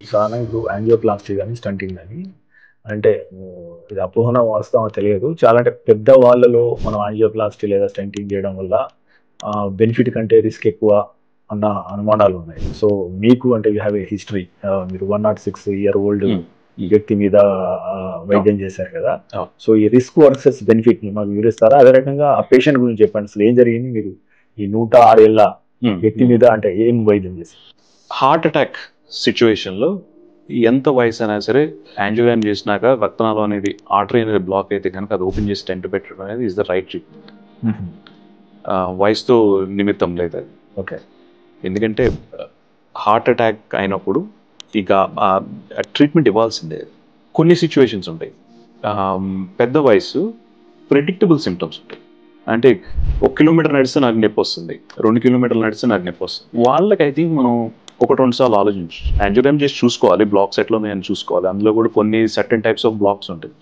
చాలా ఇప్పుడు యాంజియోప్లాస్టీ గాని, స్టంటింగ్ గాని అంటే ఇది అపోహన వాస్తవమో తెలియదు. చాలా అంటే పెద్ద వాళ్ళలో మనం యాంజియోప్లాస్టీ లేదా స్టంటింగ్ చేయడం వల్ల బెనిఫిట్ కంటే రిస్క్ ఎక్కువ అన్న అనుమానాలున్నాయి. సో, మీకు అంటే యూ హావ్ ఏ హిస్టరీ. మీరు 106 ఇయర్ ఓల్డ్ ఈ వ్యక్తి మీద వైద్యం చేశారు కదా! సో, ఈ రిస్క్ వర్సెస్ బెనిఫిట్‌ని మాకు వివరిస్తారా? అదే రకంగా ఆ పేషెంట్ గురించి చెప్పండి. అసలు ఏం జరిగింది? మీరు ఈ 106 ఏళ్ల వ్యక్తి మీద అంటే ఏం వైద్యం చేశారు? హార్ట్ అటాక్ సిచ్యువేషన్లో ఎంత వయసు అయినా సరే యాంజియోగ్రామ్ చేసినాక రక్తనాళం అనేది ఆర్టరీ అనేది బ్లాక్ అయితే కనుక అది ఓపెన్ చేసి టెంట్ పెట్టడం అనేది ఇస్ ద రైట్ ట్రీట్మెంట్. వయసుతో నిమిత్తం లేదు అది. ఓకే. ఎందుకంటే హార్ట్ అటాక్ అయినప్పుడు ఇక ట్రీట్మెంట్ ఇవ్వాల్సిందే. కొన్ని సిచ్యువేషన్స్ ఉంటాయి. పెద్ద వయసు ప్రెడిక్టబుల్ సిమ్టమ్స్ ఉంటాయి. అంటే 1 కిలోమీటర్ నడిస్తే నాకు నొప్పి వస్తుంది, 2 కిలోమీటర్లు నడిస్తే నాకు నొప్పి వస్తుంది. వాళ్ళకి ఐ థింక్ మనం 1-2 సార్లు ఆలోచించు యాంజియోగ్రామ్ చేసి చూసుకోవాలి, బ్లాక్స్ ఎట్లా ఉన్నాయని చూసుకోవాలి. అందులో కూడా కొన్ని సర్టన్ టైప్స్ ఆఫ్ బ్లాక్స్ ఉంటాయి.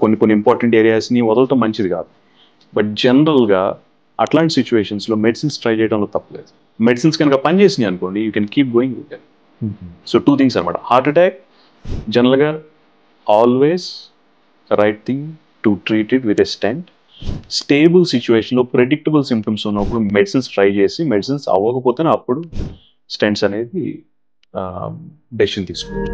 కొన్ని ఇంపార్టెంట్ ఏరియాస్ని వదలటం మంచిది కాదు. బట్ జనరల్గా అట్లాంటి సిచ్యువేషన్స్లో మెడిసిన్స్ ట్రై చేయడంలో తప్పలేదు. మెడిసిన్స్ కనుక పనిచేసినాయి అనుకోండి, you can keep going with that. So 2 things అనమాట. హార్ట్ అటాక్ జనరల్గా always right thing to treat it with a stent. Stable సిచ్యువేషన్లో ప్రెడిక్టబుల్ సిమ్టమ్స్ ఉన్నప్పుడు మెడిసిన్స్ ట్రై చేసి మెడిసిన్స్ అవ్వకపోతేనే అప్పుడు స్టెంట్స్ అనేది డెసిషన్ తీసుకోవచ్చు.